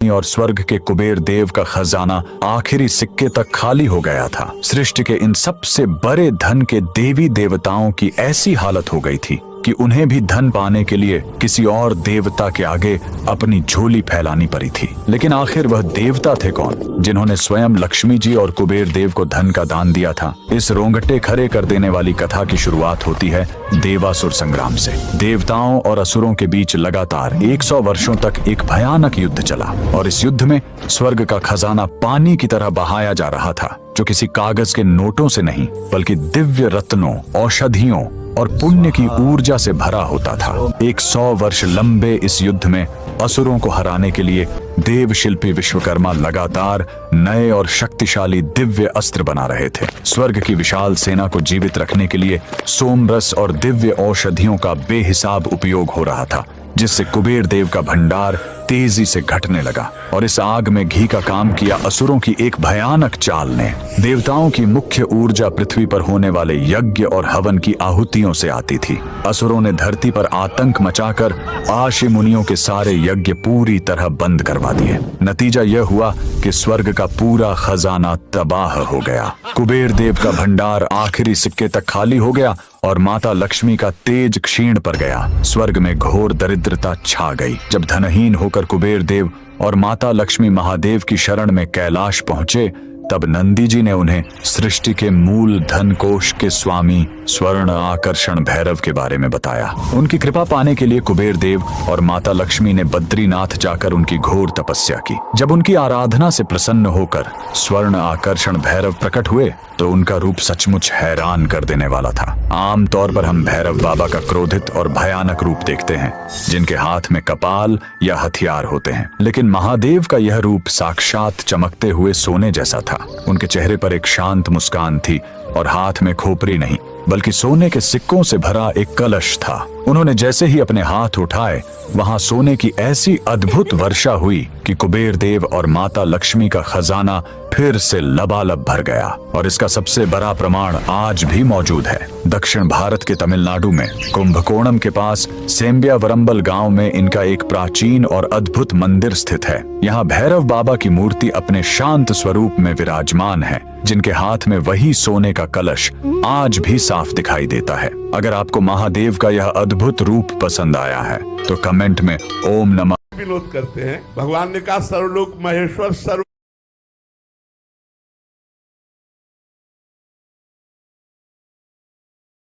और स्वर्ग के कुबेर देव का खजाना आखिरी सिक्के तक खाली हो गया था। सृष्टि के इन सबसे बड़े धन के देवी देवताओं की ऐसी हालत हो गई थी कि उन्हें भी धन पाने के लिए किसी और देवता के आगे अपनी झोली फैलानी पड़ी थी। लेकिन आखिर वह देवता थे कौन जिन्होंने स्वयं लक्ष्मी जी और कुबेर देव को धन का दान दिया था? इस रोंगटे खड़े कर देने वाली कथा की शुरुआत होती है देवासुर संग्राम से। देवताओं और असुरों के बीच लगातार 100 वर्षों तक एक भयानक युद्ध चला और इस युद्ध में स्वर्ग का खजाना पानी की तरह बहाया जा रहा था, जो किसी कागज के नोटों से नहीं बल्कि दिव्य रत्नों, औषधियों और पुण्य की ऊर्जा से भरा होता था। 100 वर्ष लंबे इस युद्ध में असुरों को हराने के लिए देव शिल्पी विश्वकर्मा लगातार नए और शक्तिशाली दिव्य अस्त्र बना रहे थे। स्वर्ग की विशाल सेना को जीवित रखने के लिए सोमरस और दिव्य औषधियों का बेहिसाब उपयोग हो रहा था, जिससे कुबेर देव का भंडार तेजी से घटने लगा। और इस आग में घी का काम किया असुरों की एक भयानक चाल ने। देवताओं की मुख्य ऊर्जा पृथ्वी पर होने वाले यज्ञ और हवन की आहुतियों से आती थी। असुरों ने धरती पर आतंक मचाकर आशी मुनियों के सारे यज्ञ पूरी तरह बंद करवा दिए। नतीजा यह हुआ कि स्वर्ग का पूरा खजाना तबाह हो गया। कुबेर देव का भंडार आखिरी सिक्के तक खाली हो गया और माता लक्ष्मी का तेज क्षीण पर गया। स्वर्ग में घोर दरिद्रता छा गई। जब धनहीन होकर कुबेर देव और माता लक्ष्मी महादेव की शरण में कैलाश पहुंचे, तब नंदी जी ने उन्हें सृष्टि के मूल धन कोश के स्वामी स्वर्ण आकर्षण भैरव के बारे में बताया। उनकी कृपा पाने के लिए कुबेर देव और माता लक्ष्मी ने बद्रीनाथ जाकर उनकी घोर तपस्या की। जब उनकी आराधना से प्रसन्न होकर स्वर्ण आकर्षण भैरव प्रकट हुए तो उनका रूप सचमुच हैरान कर देने वाला था। आमतौर पर हम भैरव बाबा का क्रोधित और भयानक रूप देखते हैं, जिनके हाथ में कपाल या हथियार होते हैं, लेकिन महादेव का यह रूप साक्षात चमकते हुए सोने जैसा था। उनके चेहरे पर एक शांत मुस्कान थी और हाथ में खोपड़ी नहीं बल्कि सोने के सिक्कों से भरा एक कलश था। उन्होंने जैसे ही अपने हाथ उठाए, वहां सोने की ऐसी अद्भुत वर्षा हुई कि कुबेर देव और माता लक्ष्मी का खजाना फिर से लबालब भर गया। और इसका सबसे बड़ा प्रमाण आज भी मौजूद है। दक्षिण भारत के तमिलनाडु में कुंभकोणम के पास सेम्बियावरंबल गांव में इनका एक प्राचीन और अद्भुत मंदिर स्थित है। यहाँ भैरव बाबा की मूर्ति अपने शांत स्वरूप में विराजमान है, जिनके हाथ में वही सोने का कलश आज भी साफ दिखाई देता है। अगर आपको महादेव का यह अद्भुत रूप पसंद आया है तो कमेंट में ओम नमः विनोद करते हैं। भगवान ने कहा सर्वलोक महेश्वर सर्व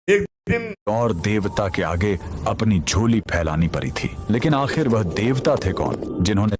एक दिन और देवता के आगे अपनी झोली फैलानी पड़ी थी। लेकिन आखिर वह देवता थे कौन जिन्होंने